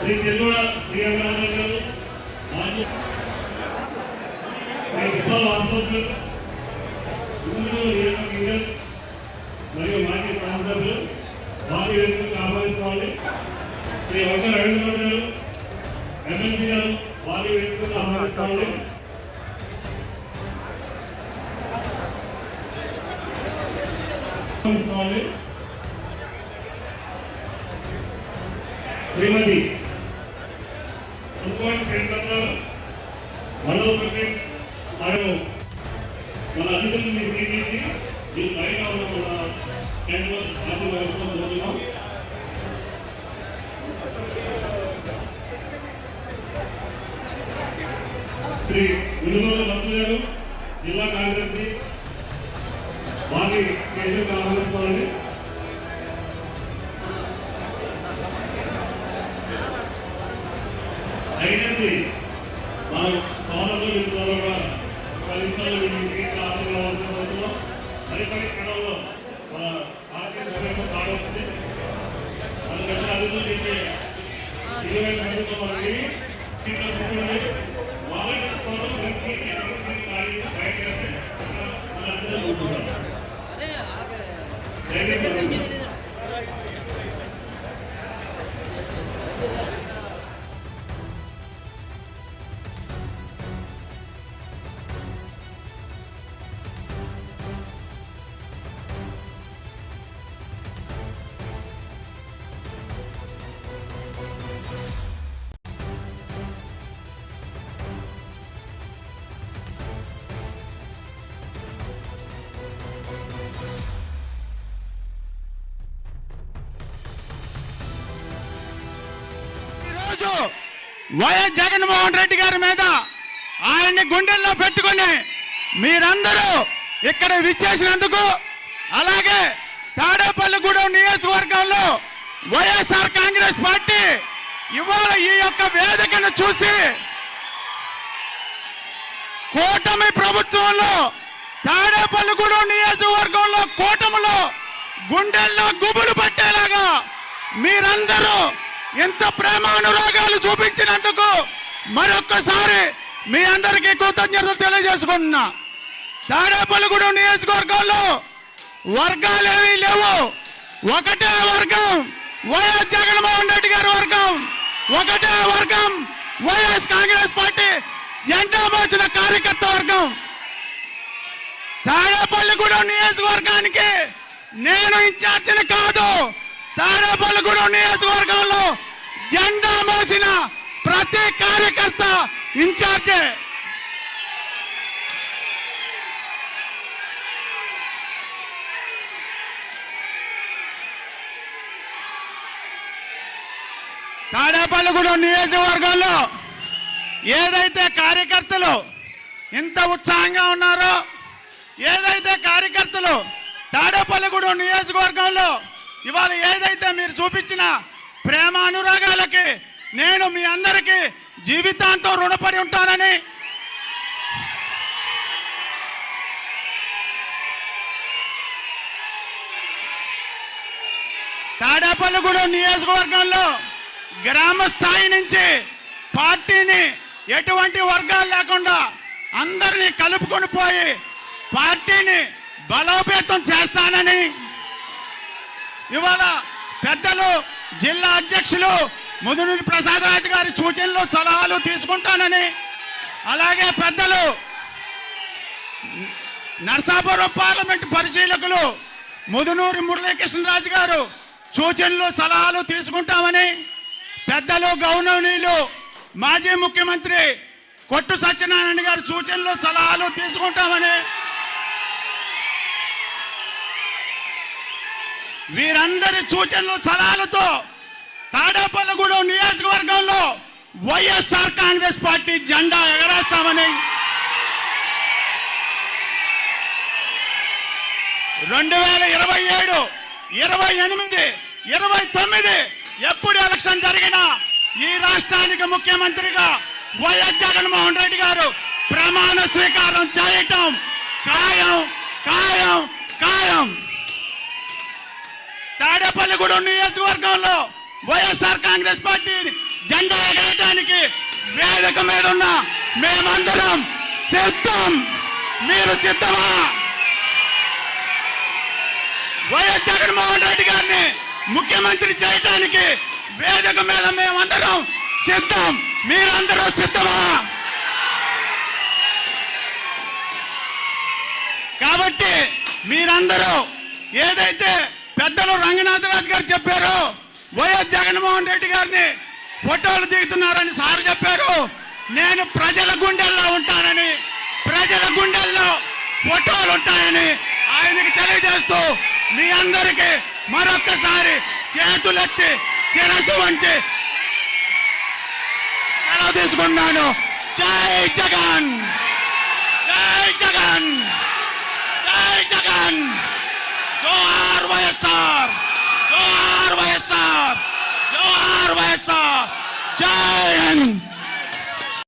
శ్రీ చెల్లుడ ప్రియాంకరాజు గారు, మాజీ శ్రీ విఠల్ వాసవ్ గారు, మరియు మాజీ శాసనసభ్యులు వారి వేదికకు ఆహ్వానించుకోవాలి. శ్రీ వంక రవీంద్రనాథ్ గారు, ఎమ్మెల్సీ గారు, వారి వేదికకు ఆహ్వానించుకోవాలి. శ్రీమతి మన అధికారులను స్వీకరించి ఈ బయట ఉన్న మన కేంద్రం జరుగుతున్నాం. శ్రీ వినుగోల భక్తులు గారు, జిల్లా కార్యదర్శి, వారి కేంద్రం ఆహ్వానించుకోవాలి. దయచేసి మన సోదరులు మిత్రులుగా ఫలితాలు ఆశీర్వాదం మరిపడి క్షణంలో మన ఆర్థిక సమయంలో కావస్తుంది. అందుకంటే అదుపు చెప్పే 20 మందితో మనకి వాళ్ళ బయట మన అందరూ ఉంటున్నారు. వైఎస్ జగన్మోహన్ రెడ్డి గారి మీద ఆయన్ని గుండెల్లో పెట్టుకుని మీరందరూ ఇక్కడ విచ్చేసినందుకు, అలాగే తాడేపల్లిగూడెం నియోజకవర్గంలో వైఎస్ఆర్ కాంగ్రెస్ పార్టీ ఇవాళ ఈ యొక్క వేదికను చూసి కూటమి ప్రభుత్వంలో తాడేపల్లిగూడెం నియోజకవర్గంలో కూటమిలో గుండెల్లో గుబులు పట్టేలాగా మీరందరూ ఎంత ప్రేమానురాగాలు చూపించినందుకు మరొక్కసారి మీ అందరికీ కృతజ్ఞతలు తెలియజేసుకుంటున్నా. తాడేపల్లిగూడెం నియోజకవర్గంలో వర్గాలేవీ లేవు. ఒకటే వర్గం వైఎస్ జగన్మోహన్ రెడ్డి గారి వర్గం, ఒకటే వర్గం వైఎస్ కాంగ్రెస్ పార్టీ జెండా మోసిన కార్యకర్త వర్గం. తాడేపల్లిగూడెం నియోజకవర్గానికి నేను ఇన్ఛార్జిని కాదు, తాడేపల్లిగూడెం నియోజకవర్గంలో జెండా మోసిన ప్రతి కార్యకర్త ఇన్ఛార్జే. తాడేపల్లిగూడెం నియోజకవర్గంలో ఏదైతే కార్యకర్తలు ఇంత ఉత్సాహంగా ఉన్నారో, ఏదైతే కార్యకర్తలు తాడేపల్లిగూడెం నియోజకవర్గంలో ఇవాళ ఏదైతే మీరు చూపించిన ప్రేమ అనురాగాలకి నేను మీ అందరికీ జీవితాంతం రుణపడి ఉంటానని, తాడేపల్లిగూడెం నియోజకవర్గంలో గ్రామ స్థాయి నుంచి పార్టీని ఎటువంటి వర్గాలు లేకుండా అందరినీ కలుపుకొని పోయి పార్టీని బలోపేతం చేస్తానని, ఇవాళ పెద్దలు జిల్లా అధ్యక్షులు ముదునూరి ప్రసాదరాజు గారి సూచనలు సలహాలు తీసుకుంటానని, అలాగే పెద్దలు నరసాపురం పార్లమెంటు పరిశీలకులు ముదునూరి మురళీకృష్ణరాజు గారు సూచనలు సలహాలు తీసుకుంటామని, పెద్దలు గౌరవనీయులు మాజీ ముఖ్యమంత్రి కొట్టు సత్యనారాయణ గారి సూచనలు సలహాలు తీసుకుంటామని, వీరందరి సూచనలు సలహాలతో తాడేపల్లిగూడెం నియోజకవర్గంలో వైఎస్ఆర్ కాంగ్రెస్ పార్టీ జెండా ఎగరేస్తామని, 2027, 28, 29 ఎప్పుడు ఎలక్షన్ జరిగినా ఈ రాష్ట్రానికి ముఖ్యమంత్రిగా వైఎస్ జగన్మోహన్ రెడ్డి గారు ప్రమాణ స్వీకారం చేయటం ఖాయం ఖాయం ఖాయం. తాడేపల్లిగూడెం నియోజకవర్గంలో వైఎస్ఆర్ కాంగ్రెస్ పార్టీ జెండా ఎగరటానికి వేదిక మీద ఉన్న మేమందరం సిద్ధం. మీరు సిద్ధమా? వైఎస్ జగన్మోహన్ రెడ్డి గారిని ముఖ్యమంత్రి చేయటానికి వేదిక మీద మేమందరం సిద్ధం. మీరందరూ సిద్ధమా? కాబట్టి మీరందరూ ఏదైతే పెద్దలు రంగనాథరాజు గారు చెప్పారో, వైఎస్ జగన్మోహన్ రెడ్డి గారిని ఫోటోలు దిగుతున్నారని సార్ చెప్పారు. నేను ప్రజల గుండెల్లో ఉంటానని, ప్రజల గుండెల్లో ఫోటోలు ఉంటాయని ఆయనకి తెలియజేస్తూ మీ అందరికీ మరొక్కసారి చేతులెత్తి శిరస్సు వంచి సెలవు తీసుకున్నాను. జై జగన్, జై జగన్, జై జగన్.